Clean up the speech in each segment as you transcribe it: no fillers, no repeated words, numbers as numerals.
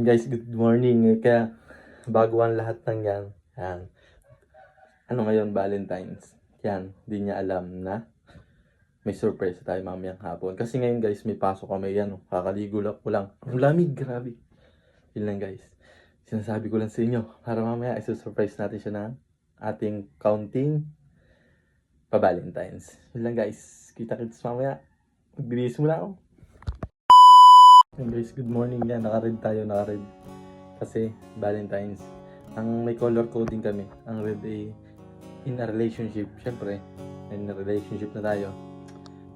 Yan guys, good morning. Kaya bago ang lahat ng yan. Yan. Ano ngayon, Valentine's. Yan, hindi niya alam na may surprise tayo mamayang hapon. Kasi ngayon guys, may pasok kami yan. Kakaligo lang ko lang. Ang lamig, grabe. Yun lang guys. Sinasabi ko lang sa inyo, para mamaya isusurprise natin siya ng ating counting pa-Valentine's. Yun lang guys. Kita-kits mamaya. Magbibihis muna ako. Hey guys, good morning yan. Naka-red tayo, naka-red. Kasi Valentine's. Ang may color coding kami. Ang red ay in a relationship. Siyempre, in a relationship na tayo.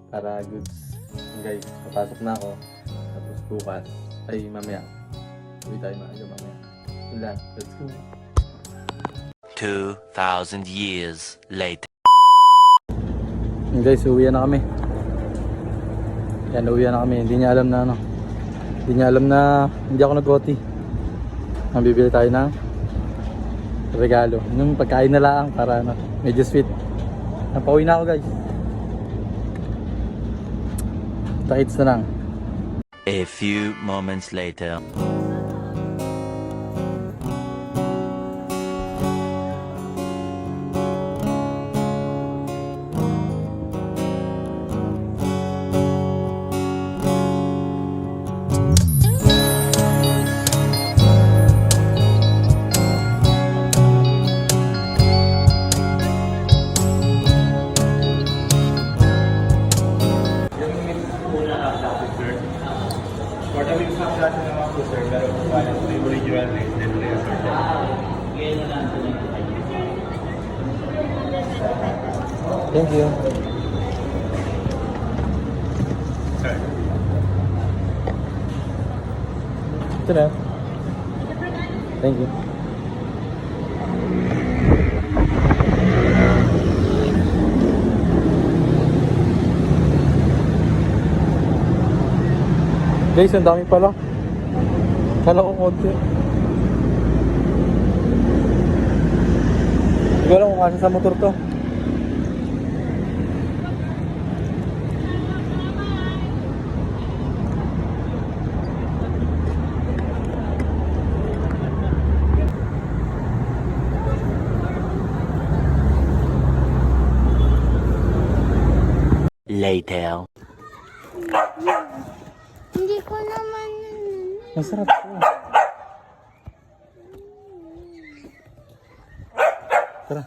Para goods. And guys, papasok na ako. Tapos bukas, ay mamaya. Uwi tayo mamaya. Yun lang, let's go. 2,000 years later. And guys, uwi na kami. Yan, uwi na kami. Hindi niya alam na ano. Hindi niya alam na hindi ako nag-OT. Bibili tayo ng regalo. Yung pagkain na lang para ano, medyo sweet. Napauwi na ako guys. Takits na lang. A few moments later. For the wings ng klase naman po sir, pero kung kaya po yung original wings, then real sir. Thank you. Sir. Ito na. Thank you. Guys, ang dami pala. Kala ko konti. Hindi ko alam kung kasi sa motor to. Later. Hindi ko naman. Masarap to. Tara.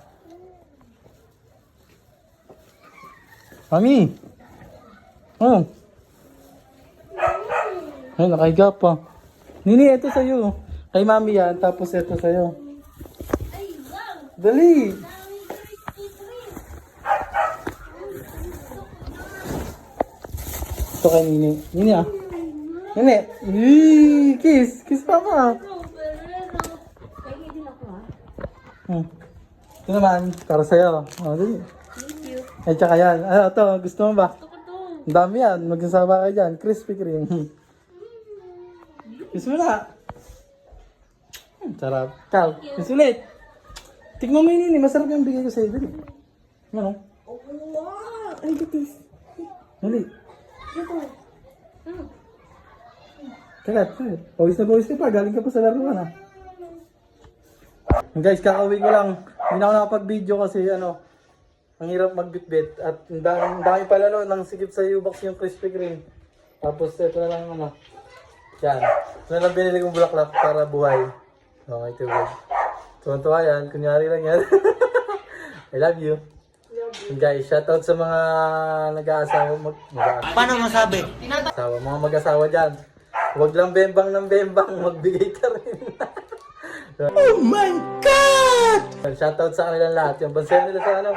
Mami! Oh! Ay, nakahiga pa. Nini, ito sa'yo. Kay mami yan, tapos ito sa'yo. Ay, wow! Dali! Ito kay Nini. Nini ah. Nini! Yee! Kiss! Kiss papa! Kaya din ako ha. Ito naman, para sa'yo. Oh, dali. Thank you. At saka yan. Ano, ito, gusto mo ba? Gusto ko to. Ang dami yan. Magsasama ka dyan. Krispy Kreme. Kiss mo na. Sarap. Ikaw, kiss ulit. Tignan mo yun Nini. Masarap yung bigay ko sa'yo. Dali. Ano? Oh, wow! Ay, bitis. Dali. Ito. Kagat. Pawis na pa. Galing ka pa sa laruan ha. Guys, kakauwi ko lang. Hindi na ako nakapag-video kasi ano, ang hirap magbitbit. At ang dami pala no, nang sigip sa U-Box yung Krispy Kreme. Tapos ito na lang ano. Yan. Ito na lang binili kong bulaklak para buhay. Okay, ito good. Tuwan-tuwa yan. Kunyari lang yan. I love you. And guys, shoutout sa mga nag-aasawa. Paano masabi? Mga mag-asawa dyan. Huwag lang bembang ng bembang. Magbigay ka rin. Oh my God! Shoutout sa kanilang lahat. Yung pansaya nila sa ano.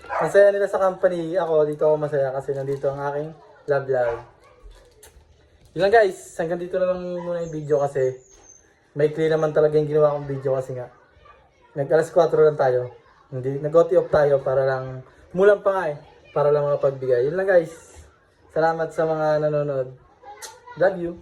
Pansaya nila sa company. Ako, dito ako masaya kasi nandito ang aking love. Yun lang guys. Hanggang dito na lang muna yung video kasi may clear naman talaga yung ginawa kong video kasi nga. Nag-alas 4 lang tayo. Hindi, nag-OT off tayo para lang, mulang pa nga para lang makapagbigay. Yun lang guys. Salamat sa mga nanonood. Love you.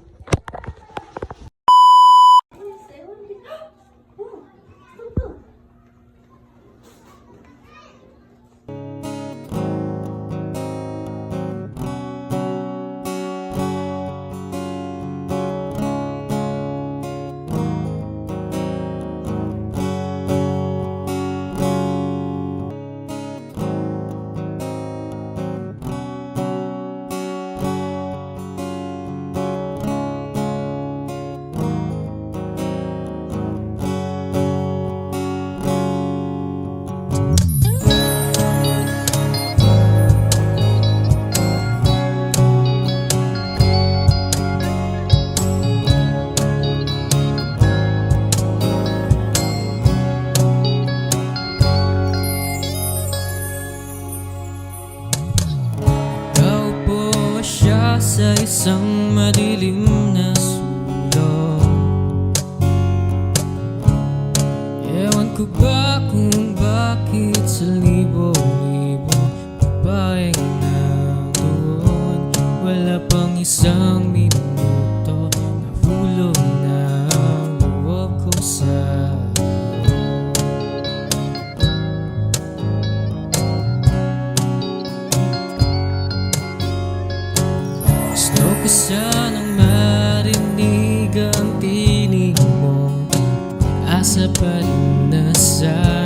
isang madilim na sulok. Ewan ko ba kung bakit sa libo-libong babaeng nandoon, wala pang isang minuto, nahulog na ang loob ko sa gusto ko sanang marinig ang tinig mo, asa pa rin na sa